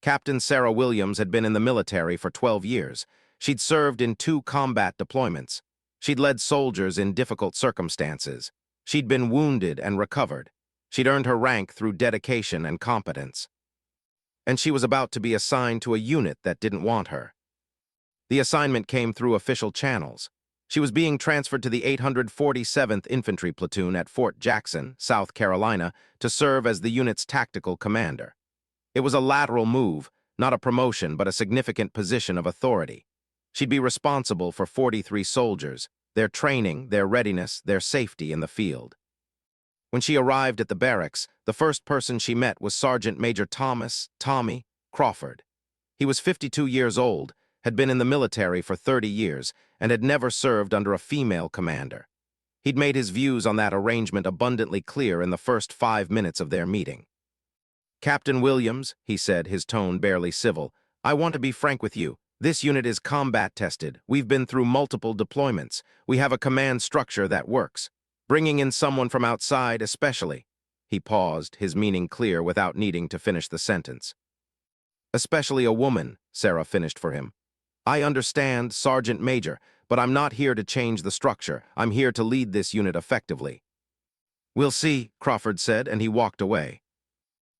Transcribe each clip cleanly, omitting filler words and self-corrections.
Captain Sarah Williams had been in the military for 12 years. She'd served in 2 combat deployments. She'd led soldiers in difficult circumstances. She'd been wounded and recovered. She'd earned her rank through dedication and competence. And she was about to be assigned to a unit that didn't want her. The assignment came through official channels. She was being transferred to the 847th Infantry Platoon at Fort Jackson, South Carolina, to serve as the unit's tactical commander. It was a lateral move, not a promotion, but a significant position of authority. She'd be responsible for 43 soldiers, their training, their readiness, their safety in the field. When she arrived at the barracks, the first person she met was Sergeant Major Tommy Crawford. He was 52 years old, had been in the military for 30 years, and had never served under a female commander. He'd made his views on that arrangement abundantly clear in the first 5 minutes of their meeting. "Captain Williams," he said, his tone barely civil, "I want to be frank with you. This unit is combat tested. We've been through multiple deployments. We have a command structure that works. Bringing in someone from outside, especially." He paused, his meaning clear without needing to finish the sentence. "Especially a woman," Sarah finished for him. "I understand, Sergeant Major, but I'm not here to change the structure. I'm here to lead this unit effectively." "We'll see," Crawford said, and he walked away.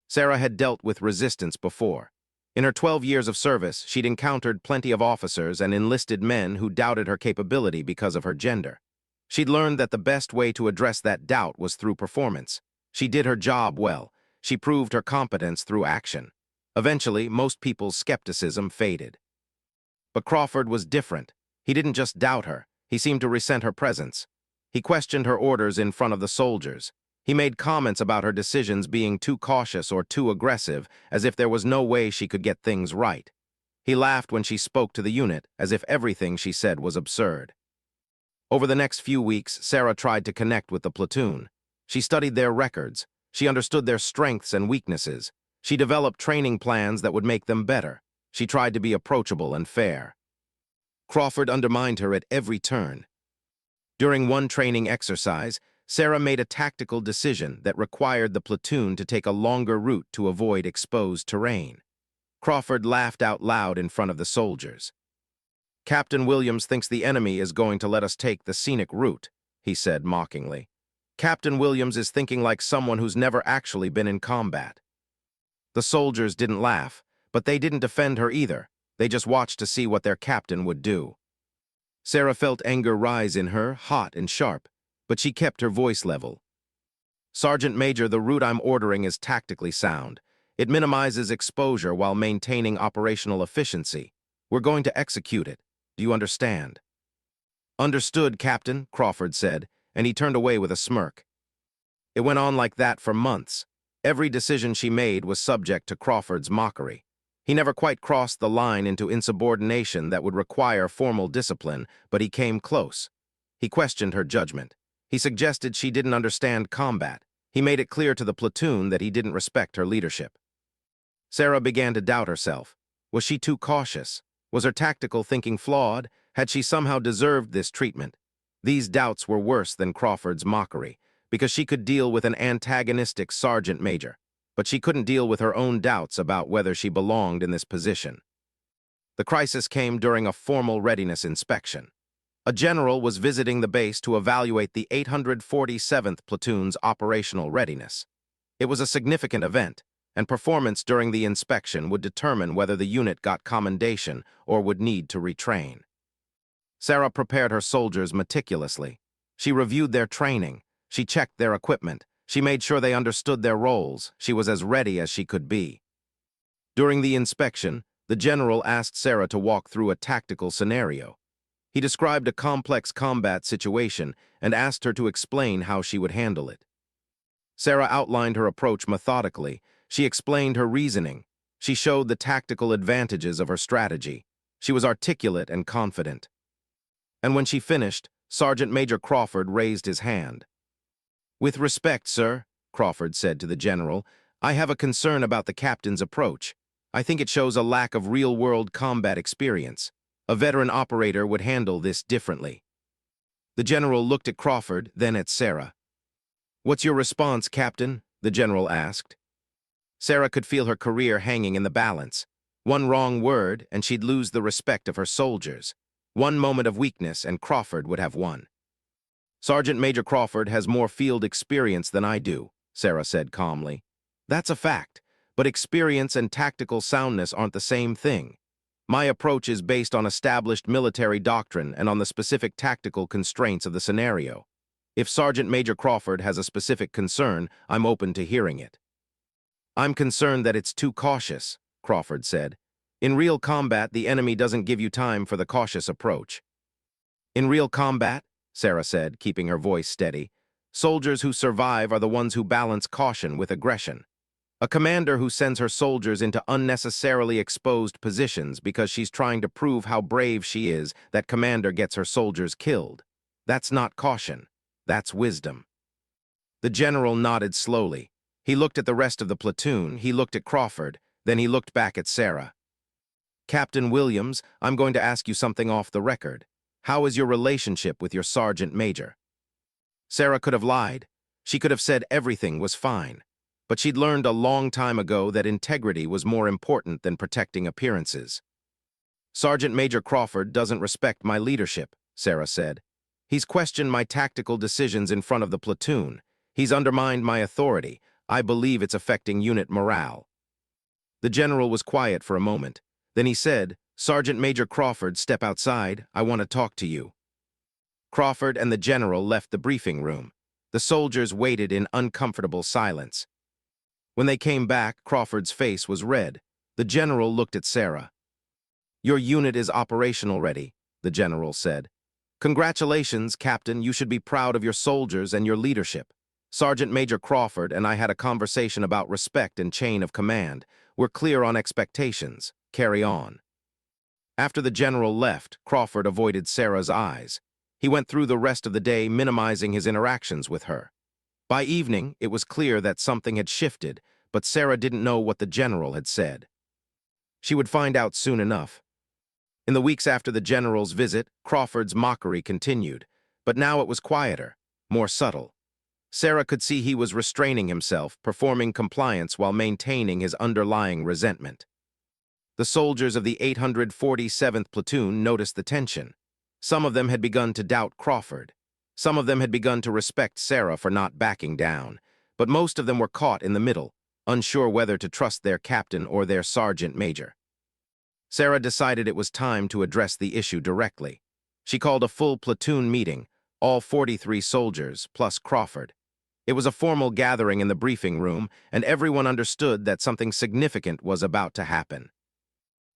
Sarah had dealt with resistance before. In her 12 years of service, she'd encountered plenty of officers and enlisted men who doubted her capability because of her gender. She'd learned that the best way to address that doubt was through performance. She did her job well. She proved her competence through action. Eventually, most people's skepticism faded. But Crawford was different. He didn't just doubt her. He seemed to resent her presence. He questioned her orders in front of the soldiers. He made comments about her decisions being too cautious or too aggressive, as if there was no way she could get things right. He laughed when she spoke to the unit, as if everything she said was absurd. Over the next few weeks, Sarah tried to connect with the platoon. She studied their records. She understood their strengths and weaknesses. She developed training plans that would make them better. She tried to be approachable and fair. Crawford undermined her at every turn. During one training exercise, Sarah made a tactical decision that required the platoon to take a longer route to avoid exposed terrain. Crawford laughed out loud in front of the soldiers. "Captain Williams thinks the enemy is going to let us take the scenic route," he said mockingly. "Captain Williams is thinking like someone who's never actually been in combat." The soldiers didn't laugh, but they didn't defend her either. They just watched to see what their captain would do. Sarah felt anger rise in her, hot and sharp, but she kept her voice level. "Sergeant Major, the route I'm ordering is tactically sound. It minimizes exposure while maintaining operational efficiency. We're going to execute it. Do you understand?" "Understood, Captain," Crawford said, and he turned away with a smirk. It went on like that for months. Every decision she made was subject to Crawford's mockery. He never quite crossed the line into insubordination that would require formal discipline, but he came close. He questioned her judgment. He suggested she didn't understand combat. He made it clear to the platoon that he didn't respect her leadership. Sarah began to doubt herself. Was she too cautious? Was her tactical thinking flawed? Had she somehow deserved this treatment? These doubts were worse than Crawford's mockery, because she could deal with an antagonistic sergeant major, but she couldn't deal with her own doubts about whether she belonged in this position. The crisis came during a formal readiness inspection. A general was visiting the base to evaluate the 847th Platoon's operational readiness. It was a significant event, and performance during the inspection would determine whether the unit got commendation or would need to retrain. Sarah prepared her soldiers meticulously. She reviewed their training. She checked their equipment. She made sure they understood their roles. She was as ready as she could be. During the inspection, the general asked Sarah to walk through a tactical scenario. He described a complex combat situation and asked her to explain how she would handle it. Sarah outlined her approach methodically. She explained her reasoning. She showed the tactical advantages of her strategy. She was articulate and confident. And when she finished, Sergeant Major Crawford raised his hand. "With respect, sir," Crawford said to the general, "I have a concern about the captain's approach. I think it shows a lack of real-world combat experience. A veteran operator would handle this differently." The general looked at Crawford, then at Sarah. "What's your response, Captain?" the general asked. Sarah could feel her career hanging in the balance. One wrong word, and she'd lose the respect of her soldiers. One moment of weakness, and Crawford would have won. Sergeant Major Crawford has more field experience than I do, Sarah said calmly. That's a fact, but experience and tactical soundness aren't the same thing. My approach is based on established military doctrine and on the specific tactical constraints of the scenario. If Sergeant Major Crawford has a specific concern, I'm open to hearing it. I'm concerned that it's too cautious, Crawford said. In real combat, the enemy doesn't give you time for the cautious approach. In real combat, Sarah said, keeping her voice steady, soldiers who survive are the ones who balance caution with aggression. A commander who sends her soldiers into unnecessarily exposed positions because she's trying to prove how brave she is, that commander gets her soldiers killed. That's not caution. That's wisdom. The general nodded slowly. He looked at the rest of the platoon, he looked at Crawford, then he looked back at Sarah. Captain Williams, I'm going to ask you something off the record. How is your relationship with your sergeant major? Sarah could have lied. She could have said everything was fine. But she'd learned a long time ago that integrity was more important than protecting appearances. Sergeant Major Crawford doesn't respect my leadership, Sarah said. He's questioned my tactical decisions in front of the platoon. He's undermined my authority. I believe it's affecting unit morale. The general was quiet for a moment. Then he said, Sergeant Major Crawford, step outside. I want to talk to you. Crawford and the general left the briefing room. The soldiers waited in uncomfortable silence. When they came back, Crawford's face was red. The general looked at Sarah. Your unit is operational ready, the general said. Congratulations, Captain. You should be proud of your soldiers and your leadership. Sergeant Major Crawford and I had a conversation about respect and chain of command. We're clear on expectations. Carry on. After the general left, Crawford avoided Sarah's eyes. He went through the rest of the day minimizing his interactions with her. By evening, it was clear that something had shifted, but Sarah didn't know what the general had said. She would find out soon enough. In the weeks after the general's visit, Crawford's mockery continued, but now it was quieter, more subtle. Sarah could see he was restraining himself, performing compliance while maintaining his underlying resentment. The soldiers of the 847th Platoon noticed the tension. Some of them had begun to doubt Crawford. Some of them had begun to respect Sarah for not backing down, but most of them were caught in the middle, unsure whether to trust their captain or their sergeant major. Sarah decided it was time to address the issue directly. She called a full platoon meeting, all 43 soldiers, plus Crawford. It was a formal gathering in the briefing room, and everyone understood that something significant was about to happen.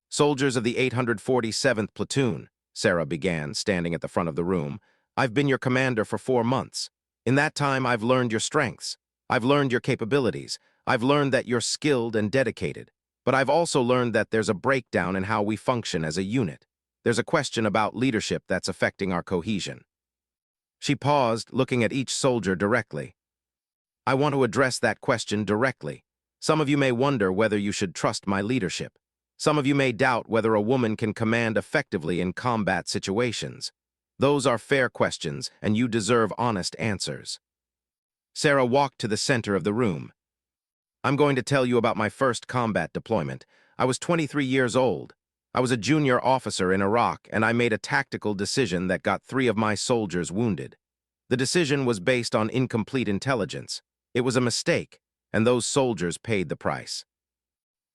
Soldiers of the 847th Platoon, Sarah began, standing at the front of the room, I've been your commander for 4 months. In that time, I've learned your strengths. I've learned your capabilities. I've learned that you're skilled and dedicated. But I've also learned that there's a breakdown in how we function as a unit. There's a question about leadership that's affecting our cohesion. She paused, looking at each soldier directly. I want to address that question directly. Some of you may wonder whether you should trust my leadership. Some of you may doubt whether a woman can command effectively in combat situations. Those are fair questions, and you deserve honest answers. Sarah walked to the center of the room. I'm going to tell you about my first combat deployment. I was 23 years old. I was a junior officer in Iraq, and I made a tactical decision that got 3 of my soldiers wounded. The decision was based on incomplete intelligence. It was a mistake, and those soldiers paid the price.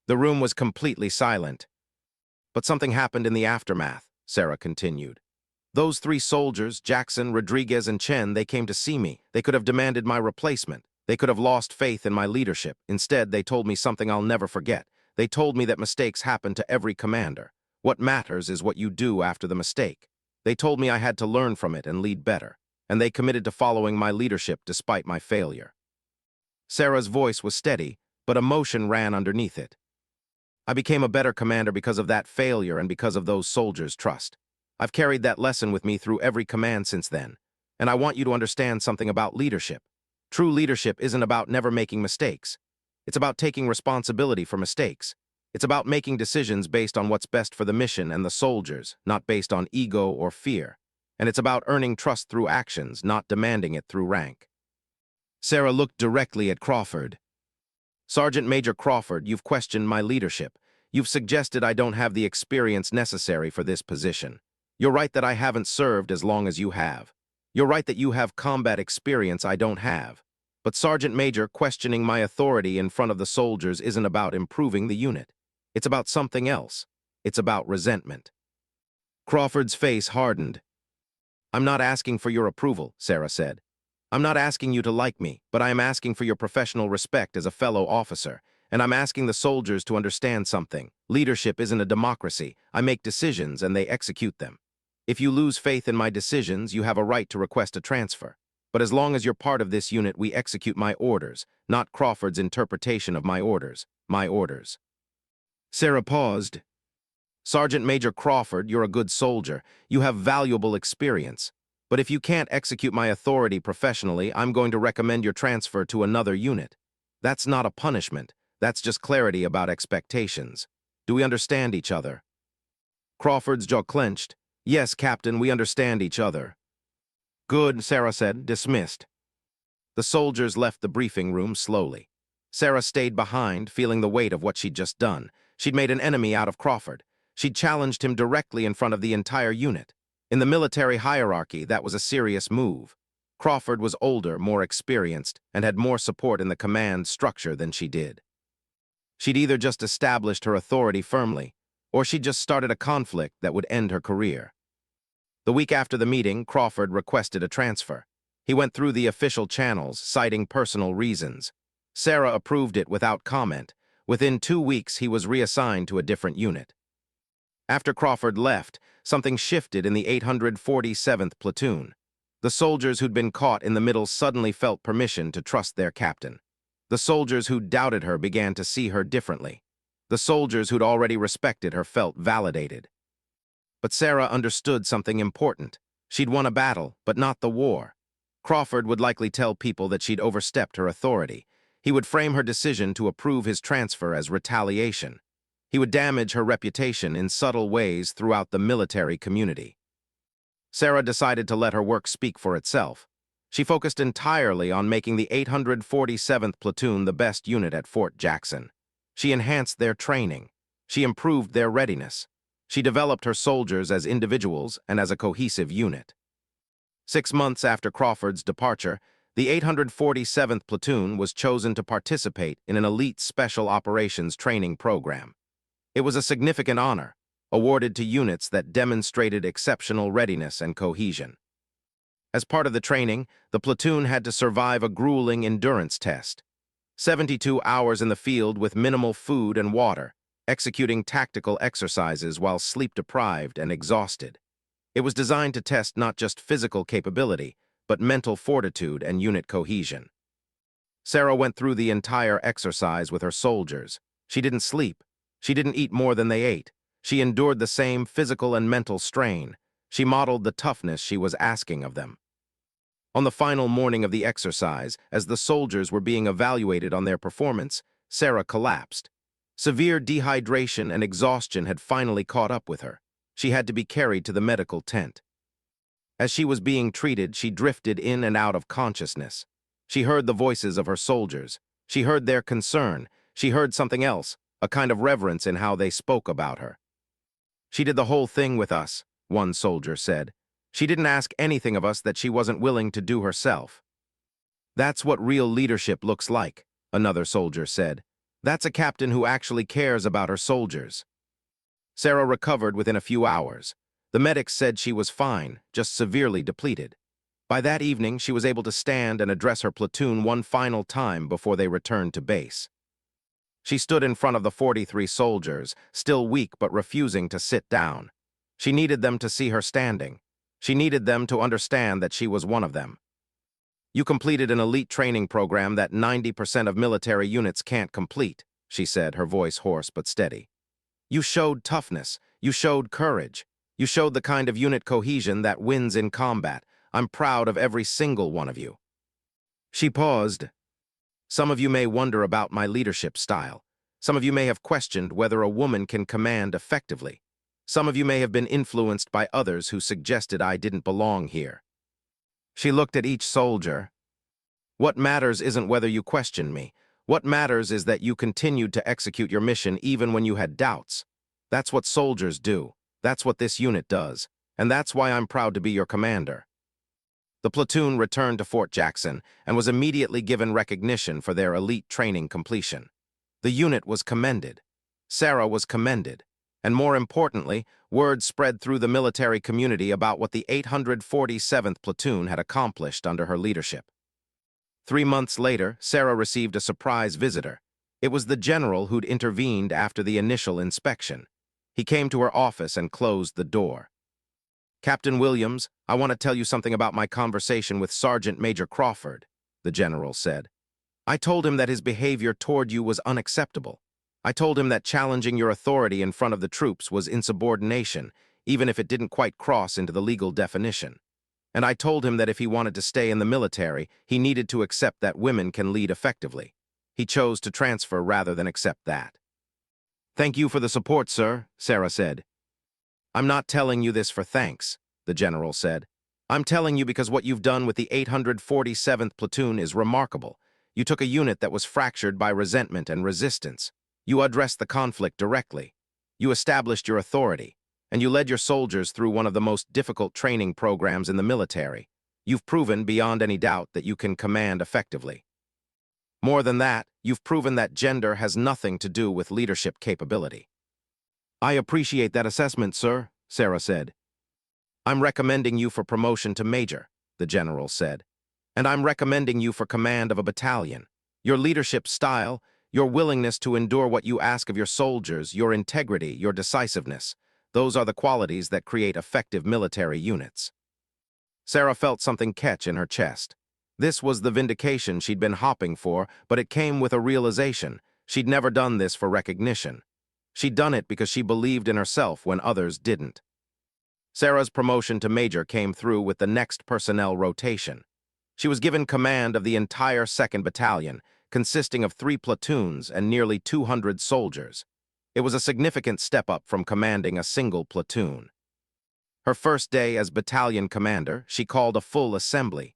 The room was completely silent. But something happened in the aftermath, Sarah continued. Those 3 soldiers, Jackson, Rodriguez, and Chen, they came to see me. They could have demanded my replacement. They could have lost faith in my leadership. Instead, they told me something I'll never forget. They told me that mistakes happen to every commander. What matters is what you do after the mistake. They told me I had to learn from it and lead better. And they committed to following my leadership despite my failure. Sarah's voice was steady, but emotion ran underneath it. I became a better commander because of that failure and because of those soldiers' trust. I've carried that lesson with me through every command since then, and I want you to understand something about leadership. True leadership isn't about never making mistakes. It's about taking responsibility for mistakes. It's about making decisions based on what's best for the mission and the soldiers, not based on ego or fear. And it's about earning trust through actions, not demanding it through rank. Sarah looked directly at Crawford. Sergeant Major Crawford, you've questioned my leadership. You've suggested I don't have the experience necessary for this position. You're right that I haven't served as long as you have. You're right that you have combat experience I don't have. But Sergeant Major, questioning my authority in front of the soldiers isn't about improving the unit. It's about something else. It's about resentment. Crawford's face hardened. I'm not asking for your approval, Sarah said. I'm not asking you to like me, but I am asking for your professional respect as a fellow officer, and I'm asking the soldiers to understand something. Leadership isn't a democracy. I make decisions and they execute them. If you lose faith in my decisions, you have a right to request a transfer. But as long as you're part of this unit, we execute my orders, not Crawford's interpretation of my orders. My orders. Sarah paused. Sergeant Major Crawford, you're a good soldier. You have valuable experience. But if you can't execute my authority professionally, I'm going to recommend your transfer to another unit. That's not a punishment. That's just clarity about expectations. Do we understand each other? Crawford's jaw clenched. Yes, Captain, we understand each other. Good, Sarah said, dismissed. The soldiers left the briefing room slowly. Sarah stayed behind, feeling the weight of what she'd just done. She'd made an enemy out of Crawford. She'd challenged him directly in front of the entire unit. In the military hierarchy, that was a serious move. Crawford was older, more experienced, and had more support in the command structure than she did. She'd either just established her authority firmly, or she'd just started a conflict that would end her career. The week after the meeting, Crawford requested a transfer. He went through the official channels, citing personal reasons. Sarah approved it without comment. Within 2 weeks, he was reassigned to a different unit. After Crawford left, something shifted in the 847th Platoon. The soldiers who'd been caught in the middle suddenly felt permission to trust their captain. The soldiers who doubted her began to see her differently. The soldiers who'd already respected her felt validated. But Sarah understood something important. She'd won a battle, but not the war. Crawford would likely tell people that she'd overstepped her authority. He would frame her decision to approve his transfer as retaliation. He would damage her reputation in subtle ways throughout the military community. Sarah decided to let her work speak for itself. She focused entirely on making the 847th Platoon the best unit at Fort Jackson. She enhanced their training. She improved their readiness. She developed her soldiers as individuals and as a cohesive unit. 6 months after Crawford's departure, the 847th Platoon was chosen to participate in an elite special operations training program. It was a significant honor, awarded to units that demonstrated exceptional readiness and cohesion. As part of the training, the platoon had to survive a grueling endurance test. 72 hours in the field with minimal food and water, executing tactical exercises while sleep-deprived and exhausted. It was designed to test not just physical capability, but mental fortitude and unit cohesion. Sarah went through the entire exercise with her soldiers. She didn't sleep. She didn't eat more than they ate. She endured the same physical and mental strain. She modeled the toughness she was asking of them. On the final morning of the exercise, as the soldiers were being evaluated on their performance, Sarah collapsed. Severe dehydration and exhaustion had finally caught up with her. She had to be carried to the medical tent. As she was being treated, she drifted in and out of consciousness. She heard the voices of her soldiers. She heard their concern. She heard something else, a kind of reverence in how they spoke about her. She did the whole thing with us, one soldier said. She didn't ask anything of us that she wasn't willing to do herself. That's what real leadership looks like, another soldier said. That's a captain who actually cares about her soldiers. Sarah recovered within a few hours. The medics said she was fine, just severely depleted. By that evening, she was able to stand and address her platoon one final time before they returned to base. She stood in front of the 43 soldiers, still weak but refusing to sit down. She needed them to see her standing. She needed them to understand that she was one of them. You completed an elite training program that 90% of military units can't complete, she said, her voice hoarse but steady. You showed toughness. You showed courage. You showed the kind of unit cohesion that wins in combat. I'm proud of every single one of you. She paused. Some of you may wonder about my leadership style. Some of you may have questioned whether a woman can command effectively. Some of you may have been influenced by others who suggested I didn't belong here. She looked at each soldier. What matters isn't whether you question me. What matters is that you continued to execute your mission even when you had doubts. That's what soldiers do. That's what this unit does. And that's why I'm proud to be your commander. The platoon returned to Fort Jackson and was immediately given recognition for their elite training completion. The unit was commended. Sarah was commended. And more importantly, word spread through the military community about what the 847th Platoon had accomplished under her leadership. 3 months later, Sarah received a surprise visitor. It was the general who'd intervened after the initial inspection. He came to her office and closed the door. "Captain Williams, I want to tell you something about my conversation with Sergeant Major Crawford," the general said. "I told him that his behavior toward you was unacceptable. I told him that challenging your authority in front of the troops was insubordination, even if it didn't quite cross into the legal definition. And I told him that if he wanted to stay in the military, he needed to accept that women can lead effectively. He chose to transfer rather than accept that." "Thank you for the support, sir," Sarah said. "I'm not telling you this for thanks," the general said. "I'm telling you because what you've done with the 847th Platoon is remarkable. You took a unit that was fractured by resentment and resistance. You addressed the conflict directly. You established your authority, and you led your soldiers through one of the most difficult training programs in the military. You've proven beyond any doubt that you can command effectively. More than that, you've proven that gender has nothing to do with leadership capability." "I appreciate that assessment, sir," Sarah said. "I'm recommending you for promotion to major," the general said. "And I'm recommending you for command of a battalion. Your leadership style, your willingness to endure what you ask of your soldiers, your integrity, your decisiveness, those are the qualities that create effective military units." Sarah felt something catch in her chest. This was the vindication she'd been hopping for, but it came with a realization. She'd never done this for recognition. She'd done it because she believed in herself when others didn't. Sarah's promotion to major came through with the next personnel rotation. She was given command of the entire 2nd Battalion, consisting of 3 platoons and nearly 200 soldiers. It was a significant step up from commanding a single platoon. Her first day as battalion commander, she called a full assembly.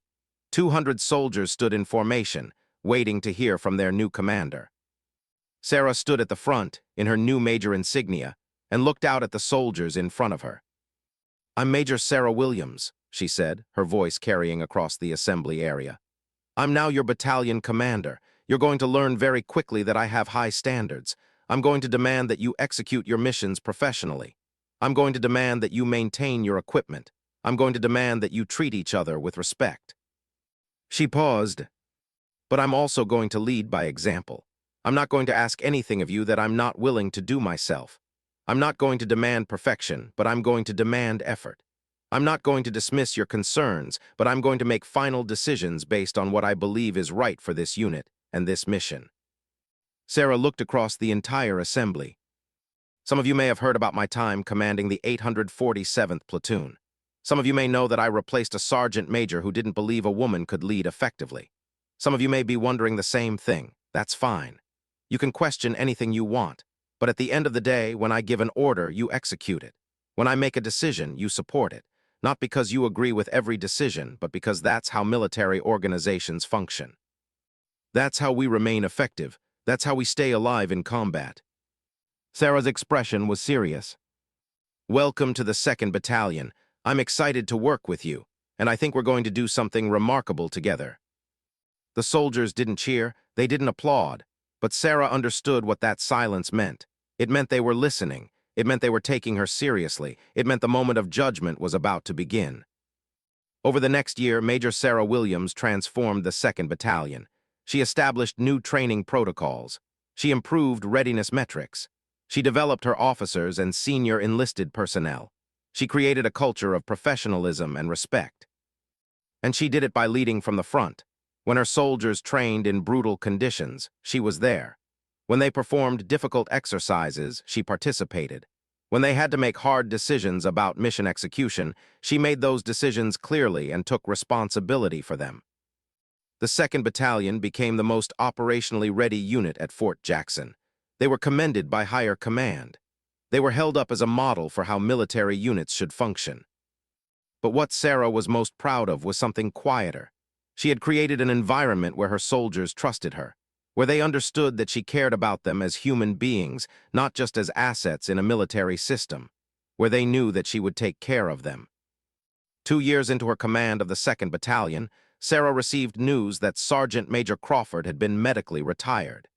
200 soldiers stood in formation, waiting to hear from their new commander. Sarah stood at the front, in her new major insignia, and looked out at the soldiers in front of her. "I'm Major Sarah Williams," she said, her voice carrying across the assembly area. "I'm now your battalion commander. You're going to learn very quickly that I have high standards. I'm going to demand that you execute your missions professionally. I'm going to demand that you maintain your equipment. I'm going to demand that you treat each other with respect." She paused. "But I'm also going to lead by example. I'm not going to ask anything of you that I'm not willing to do myself. I'm not going to demand perfection, but I'm going to demand effort. I'm not going to dismiss your concerns, but I'm going to make final decisions based on what I believe is right for this unit and this mission." Sarah looked across the entire assembly. "Some of you may have heard about my time commanding the 847th Platoon. Some of you may know that I replaced a sergeant major who didn't believe a woman could lead effectively. Some of you may be wondering the same thing. That's fine. You can question anything you want, but at the end of the day, when I give an order, you execute it. When I make a decision, you support it, not because you agree with every decision, but because that's how military organizations function. That's how we remain effective. That's how we stay alive in combat." Sarah's expression was serious. "Welcome to the 2nd Battalion. I'm excited to work with you, and I think we're going to do something remarkable together." The soldiers didn't cheer, they didn't applaud, but Sarah understood what that silence meant. It meant they were listening. It meant they were taking her seriously. It meant the moment of judgment was about to begin. Over the next year, Major Sarah Williams transformed the 2nd Battalion. She established new training protocols. She improved readiness metrics. She developed her officers and senior enlisted personnel. She created a culture of professionalism and respect. And she did it by leading from the front. When her soldiers trained in brutal conditions, she was there. When they performed difficult exercises, she participated. When they had to make hard decisions about mission execution, she made those decisions clearly and took responsibility for them. The 2nd Battalion became the most operationally ready unit at Fort Jackson. They were commended by higher command. They were held up as a model for how military units should function. But what Sarah was most proud of was something quieter. She had created an environment where her soldiers trusted her, where they understood that she cared about them as human beings, not just as assets in a military system, where they knew that she would take care of them. 2 years into her command of the 2nd Battalion, Sarah received news that Sergeant Major Crawford had been medically retired.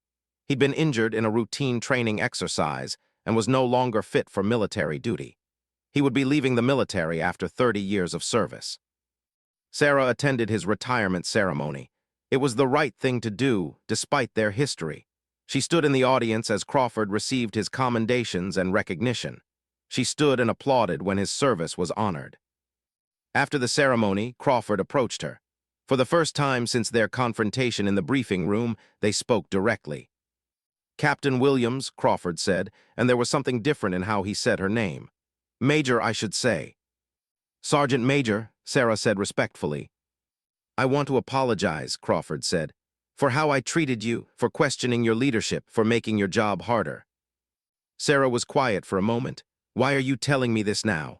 He'd been injured in a routine training exercise and was no longer fit for military duty. He would be leaving the military after 30 years of service. Sarah attended his retirement ceremony. It was the right thing to do, despite their history. She stood in the audience as Crawford received his commendations and recognition. She stood and applauded when his service was honored. After the ceremony, Crawford approached her. For the first time since their confrontation in the briefing room, they spoke directly. "Captain Williams," Crawford said, and there was something different in how he said her name. "Major, I should say." "Sergeant Major," Sarah said respectfully. "I want to apologize," Crawford said, "for how I treated you, for questioning your leadership, for making your job harder." Sarah was quiet for a moment. "Why are you telling me this now?"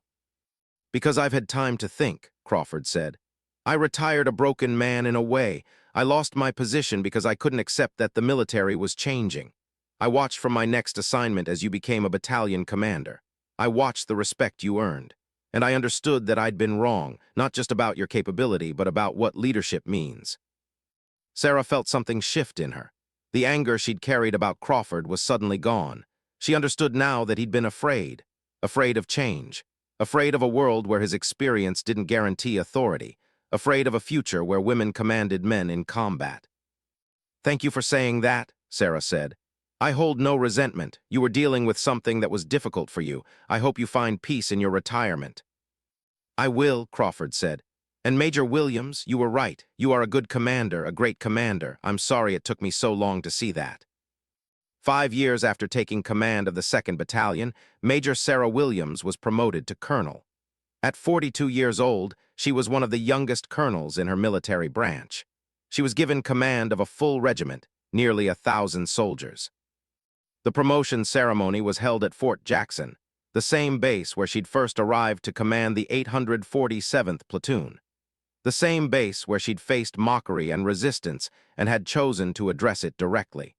"Because I've had time to think," Crawford said. "I retired a broken man in a way. I lost my position because I couldn't accept that the military was changing. I watched from my next assignment as you became a battalion commander. I watched the respect you earned. And I understood that I'd been wrong, not just about your capability, but about what leadership means." Sarah felt something shift in her. The anger she'd carried about Crawford was suddenly gone. She understood now that he'd been afraid of change, afraid of a world where his experience didn't guarantee authority, afraid of a future where women commanded men in combat. "Thank you for saying that," Sarah said. "I hold no resentment. You were dealing with something that was difficult for you. I hope you find peace in your retirement." "I will," Crawford said. "And Major Williams, you were right. You are a good commander, a great commander. I'm sorry it took me so long to see that." 5 years after taking command of the 2nd Battalion, Major Sarah Williams was promoted to colonel. At 42 years old, she was one of the youngest colonels in her military branch. She was given command of a full regiment, nearly 1,000 soldiers. The promotion ceremony was held at Fort Jackson, the same base where she'd first arrived to command the 847th Platoon. The same base where she'd faced mockery and resistance and had chosen to address it directly.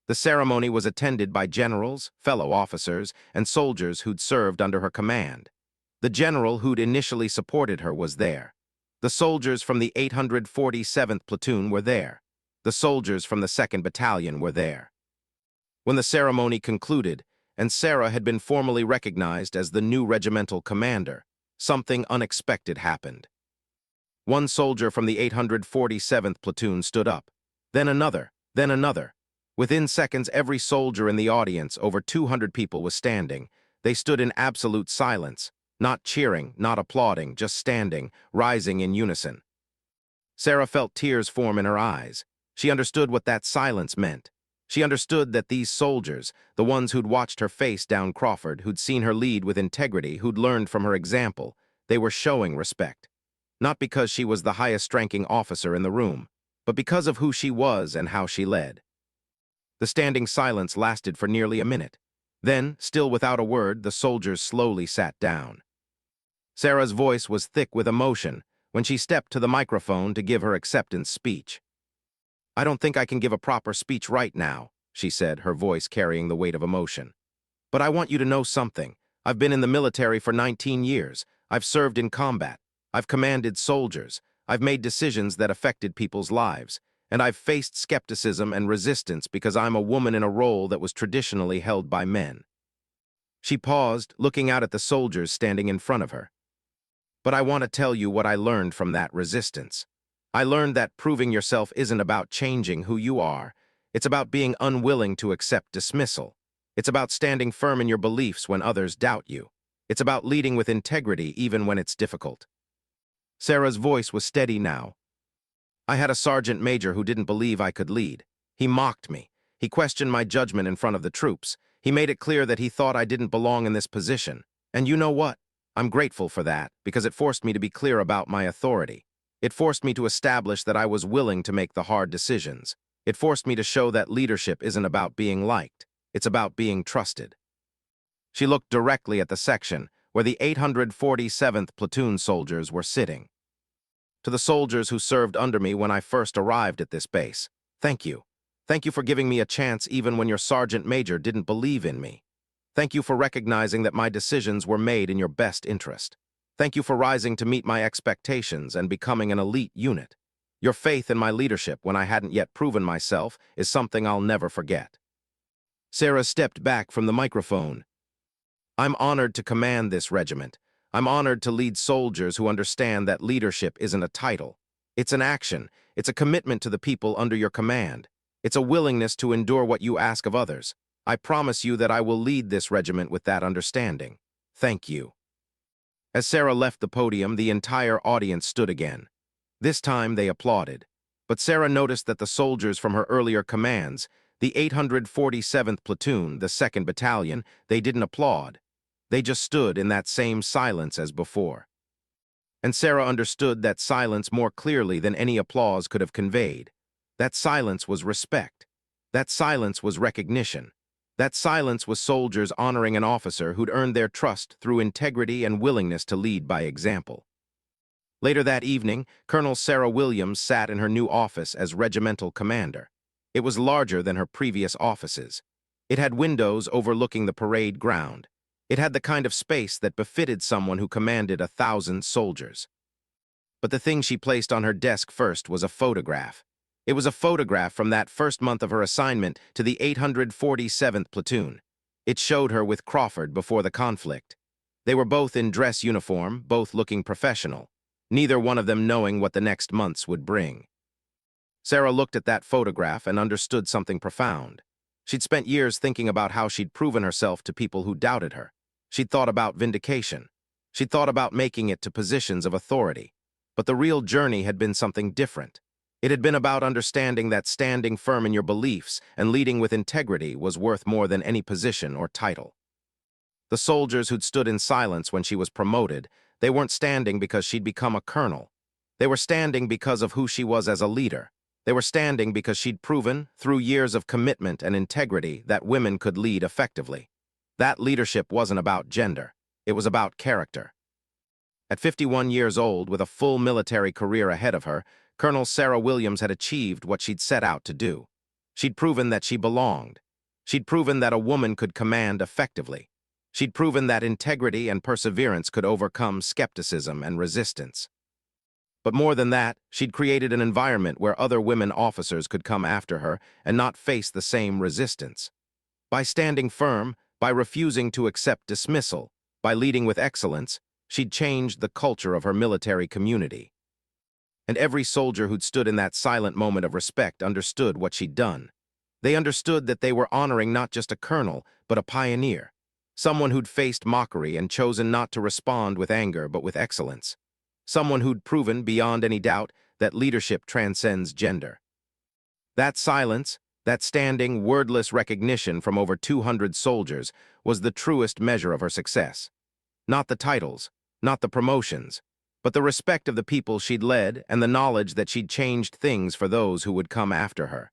The ceremony was attended by generals, fellow officers, and soldiers who'd served under her command. The general who'd initially supported her was there. The soldiers from the 847th Platoon were there. The soldiers from the 2nd Battalion were there. When the ceremony concluded, and Sarah had been formally recognized as the new regimental commander, something unexpected happened. One soldier from the 847th Platoon stood up. Then another, then another. Within seconds, every soldier in the audience, over 200 people, was standing. They stood in absolute silence, not cheering, not applauding, just standing, rising in unison. Sarah felt tears form in her eyes. She understood what that silence meant. She understood that these soldiers, the ones who'd watched her face down Crawford, who'd seen her lead with integrity, who'd learned from her example, they were showing respect. Not because she was the highest-ranking officer in the room, but because of who she was and how she led. The standing silence lasted for nearly a minute. Then, still without a word, the soldiers slowly sat down. Sarah's voice was thick with emotion when she stepped to the microphone to give her acceptance speech. "I don't think I can give a proper speech right now," she said, her voice carrying the weight of emotion. "But I want you to know something. I've been in the military for 19 years. I've served in combat. I've commanded soldiers. I've made decisions that affected people's lives. And I've faced skepticism and resistance because I'm a woman in a role that was traditionally held by men." She paused, looking out at the soldiers standing in front of her. "But I want to tell you what I learned from that resistance. I learned that proving yourself isn't about changing who you are. It's about being unwilling to accept dismissal. It's about standing firm in your beliefs when others doubt you. It's about leading with integrity even when it's difficult." Sarah's voice was steady now. "I had a sergeant major who didn't believe I could lead. He mocked me. He questioned my judgment in front of the troops. He made it clear that he thought I didn't belong in this position. And you know what? I'm grateful for that, because it forced me to be clear about my authority. It forced me to establish that I was willing to make the hard decisions. It forced me to show that leadership isn't about being liked. It's about being trusted." She looked directly at the section where the 847th Platoon soldiers were sitting. "To the soldiers who served under me when I first arrived at this base, thank you. Thank you for giving me a chance even when your sergeant major didn't believe in me. Thank you for recognizing that my decisions were made in your best interest. Thank you for rising to meet my expectations and becoming an elite unit. Your faith in my leadership when I hadn't yet proven myself is something I'll never forget. Sarah stepped back from the microphone. I'm honored to command this regiment. I'm honored to lead soldiers who understand that leadership isn't a title. It's an action. It's a commitment to the people under your command. It's a willingness to endure what you ask of others. I promise you that I will lead this regiment with that understanding. Thank you. As Sarah left the podium, the entire audience stood again. This time they applauded. But Sarah noticed that the soldiers from her earlier commands, the 847th Platoon, the 2nd Battalion, they didn't applaud. They just stood in that same silence as before. And Sarah understood that silence more clearly than any applause could have conveyed. That silence was respect. That silence was recognition. That silence was soldiers honoring an officer who'd earned their trust through integrity and willingness to lead by example. Later that evening, Colonel Sarah Williams sat in her new office as regimental commander. It was larger than her previous offices. It had windows overlooking the parade ground. It had the kind of space that befitted someone who commanded 1,000 soldiers. But the thing she placed on her desk first was a photograph. It was a photograph from that first month of her assignment to the 847th Platoon. It showed her with Crawford before the conflict. They were both in dress uniform, both looking professional, neither one of them knowing what the next months would bring. Sarah looked at that photograph and understood something profound. She'd spent years thinking about how she'd proven herself to people who doubted her. She'd thought about vindication. She'd thought about making it to positions of authority. But the real journey had been something different. It had been about understanding that standing firm in your beliefs and leading with integrity was worth more than any position or title. The soldiers who'd stood in silence when she was promoted, they weren't standing because she'd become a colonel. They were standing because of who she was as a leader. They were standing because she'd proven, through years of commitment and integrity, that women could lead effectively. That leadership wasn't about gender. It was about character. At 51 years old, with a full military career ahead of her, Colonel Sarah Williams had achieved what she'd set out to do. She'd proven that she belonged. She'd proven that a woman could command effectively. She'd proven that integrity and perseverance could overcome skepticism and resistance. But more than that, she'd created an environment where other women officers could come after her and not face the same resistance. By standing firm, by refusing to accept dismissal, by leading with excellence, she'd changed the culture of her military community. And every soldier who'd stood in that silent moment of respect understood what she'd done. They understood that they were honoring not just a colonel, but a pioneer, someone who'd faced mockery and chosen not to respond with anger but with excellence, someone who'd proven, beyond any doubt, that leadership transcends gender. That silence, that standing, wordless recognition from over 200 soldiers, was the truest measure of her success. Not the titles, not the promotions, but the respect of the people she'd led and the knowledge that she'd changed things for those who would come after her.